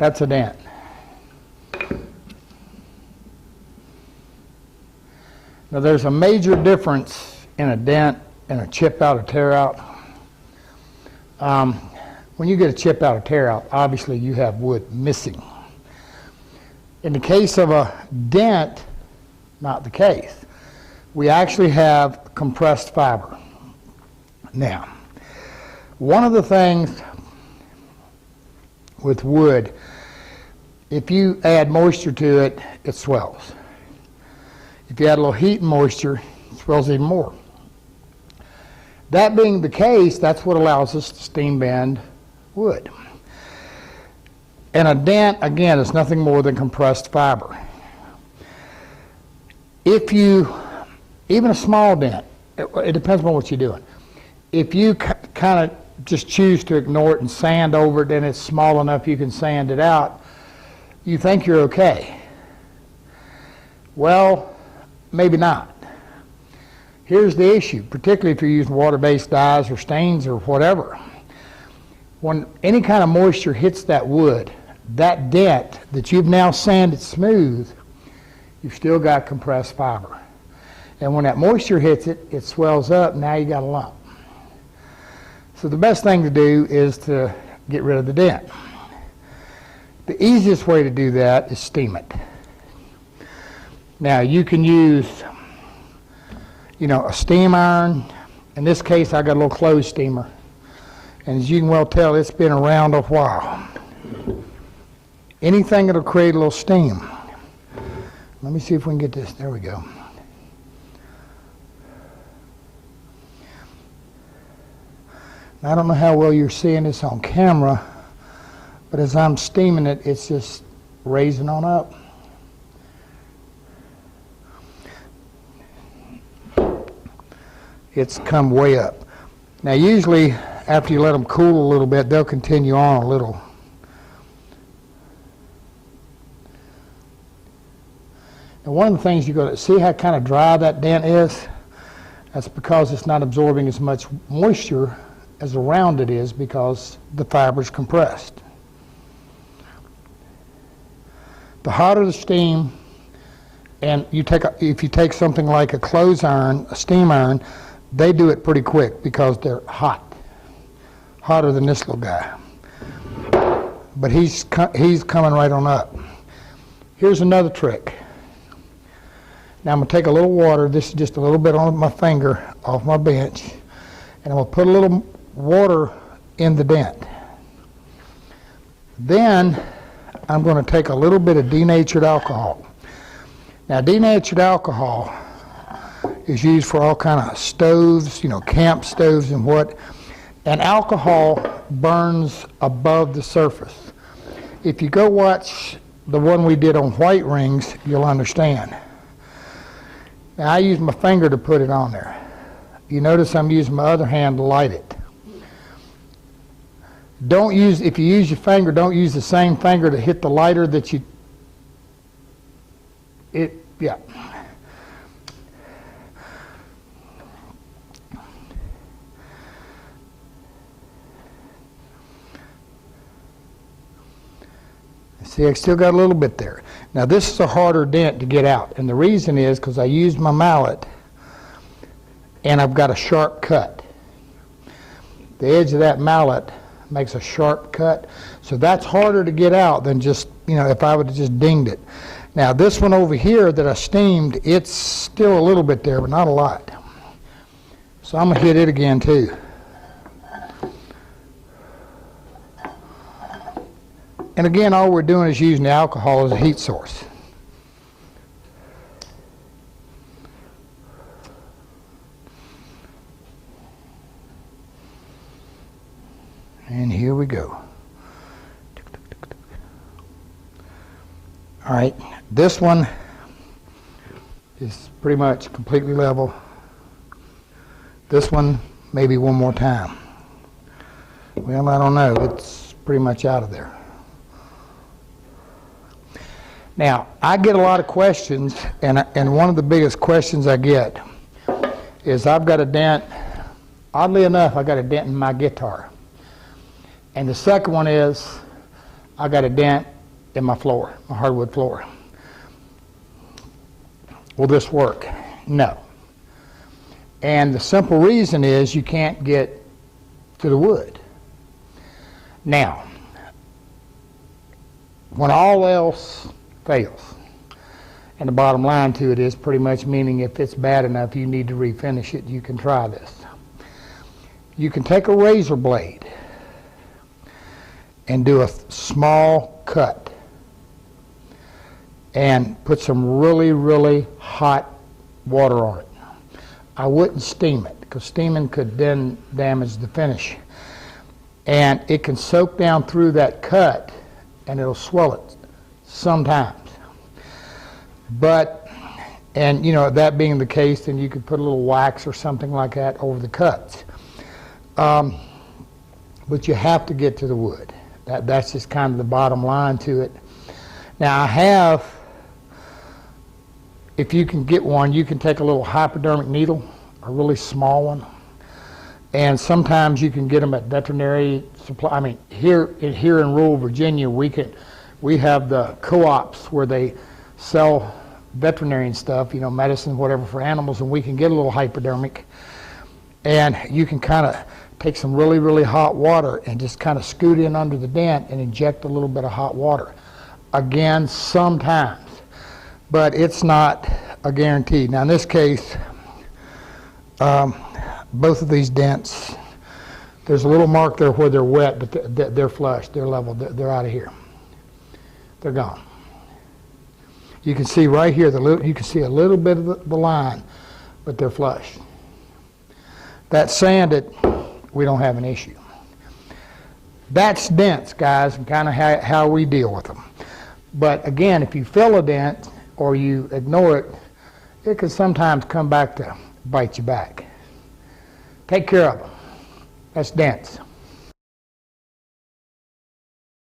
That's a dent. Now there's a major difference in a dent and a chip out or tear out. When you get a chip out or tear out, obviously you have wood missing. In the case of a dent, not the case. We actually have compressed fiber. Now, one of the things with wood, if you add moisture to it, it swells. If you add a little heat and moisture, it swells even more. That being the case, that's what allows us to steam bend wood. And a dent, again, is nothing more than compressed fiber. If you, even a small dent, it depends on what you're doing. If you kind of just choose to ignore it and sand over it, and it's small enough you can sand it out, you think you're okay. Well, maybe not. Here's the issue, particularly if you're using water-based dyes or stains or whatever. When any kind of moisture hits that wood, that dent that you've now sanded smooth, you've still got compressed fiber. And when that moisture hits it, it swells up, now you got a lump. So the best thing to do is to get rid of the dent. The easiest way to do that is steam it. Now you can use, a steam iron. In this case, I got a little clothes steamer. And as you can well tell, it's been around a while. Anything that'll create a little steam. Let me see if we can get this. There we go. I don't know how well you're seeing this on camera, but as I'm steaming it, it's just raising on up. It's come way up. Now usually after you let them cool a little bit, they'll continue on a little. Now one of the things you got to see how kind of dry that dent is. That's because it's not absorbing as much moisture as around it is because the fiber is compressed. The hotter the steam, and if you take something like a clothes iron, a steam iron, they do it pretty quick because they're hot, hotter than this little guy. But he's coming right on up. Here's another trick. Now I'm going to take a little water, this is just a little bit on my finger off my bench, and I'm going to put a little water in the dent. Then I'm going to take a little bit of denatured alcohol. Now denatured alcohol is used for all kind of stoves, camp stoves and what. And alcohol burns above the surface. If you go watch the one we did on white rings, you'll understand. Now I use my finger to put it on there. You notice I'm using my other hand to light it. If you use your finger, don't use the same finger to hit the lighter that yeah. See, I still got a little bit there. Now this is a harder dent to get out, and the reason is because I used my mallet and I've got a sharp cut. The edge of that mallet makes a sharp cut, so that's harder to get out than just, if I would have just dinged it. Now this one over here that I steamed, it's still a little bit there, but not a lot. So I'm gonna hit it again too. And again, all we're doing is using the alcohol as a heat source. And here we go. All right, this one is pretty much completely level. This one, maybe one more time. Well, I don't know, it's pretty much out of there. Now, I get a lot of questions, and one of the biggest questions I get is I've got a dent, oddly enough, I got a dent in my guitar. And the second one is I got a dent in my floor, my hardwood floor. Will this work? No. And the simple reason is you can't get to the wood. Now, when all else fails, and the bottom line to it is pretty much meaning if it's bad enough you need to refinish it, you can try this. You can take a razor blade and do a small cut and put some really, really hot water on it. I wouldn't steam it because steaming could then damage the finish. And it can soak down through that cut and it'll swell it sometimes. But, and you know, that being the case, then you could put a little wax or something like that over the cuts. But you have to get to the wood. That's just kind of the bottom line to it. Now I have, if you can get one, you can take a little hypodermic needle, a really small one, and sometimes you can get them at veterinary supply. I mean, here in rural Virginia, we have the co-ops where they sell veterinary stuff, you know, medicine, whatever for animals, and we can get a little hypodermic, and you can kind of take some really, really hot water and just kind of scoot in under the dent and inject a little bit of hot water. Again, sometimes, but it's not a guarantee. Now in this case, both of these dents, there's a little mark there where they're wet, but they're flush, they're level, they're out of here. They're gone. You can see right here, you can see a little bit of the line, but they're flush. That sanded, we don't have an issue. That's dents, guys, and kind of how we deal with them. But again, if you fill a dent or you ignore it, it can sometimes come back to bite you back. Take care of them. That's dents.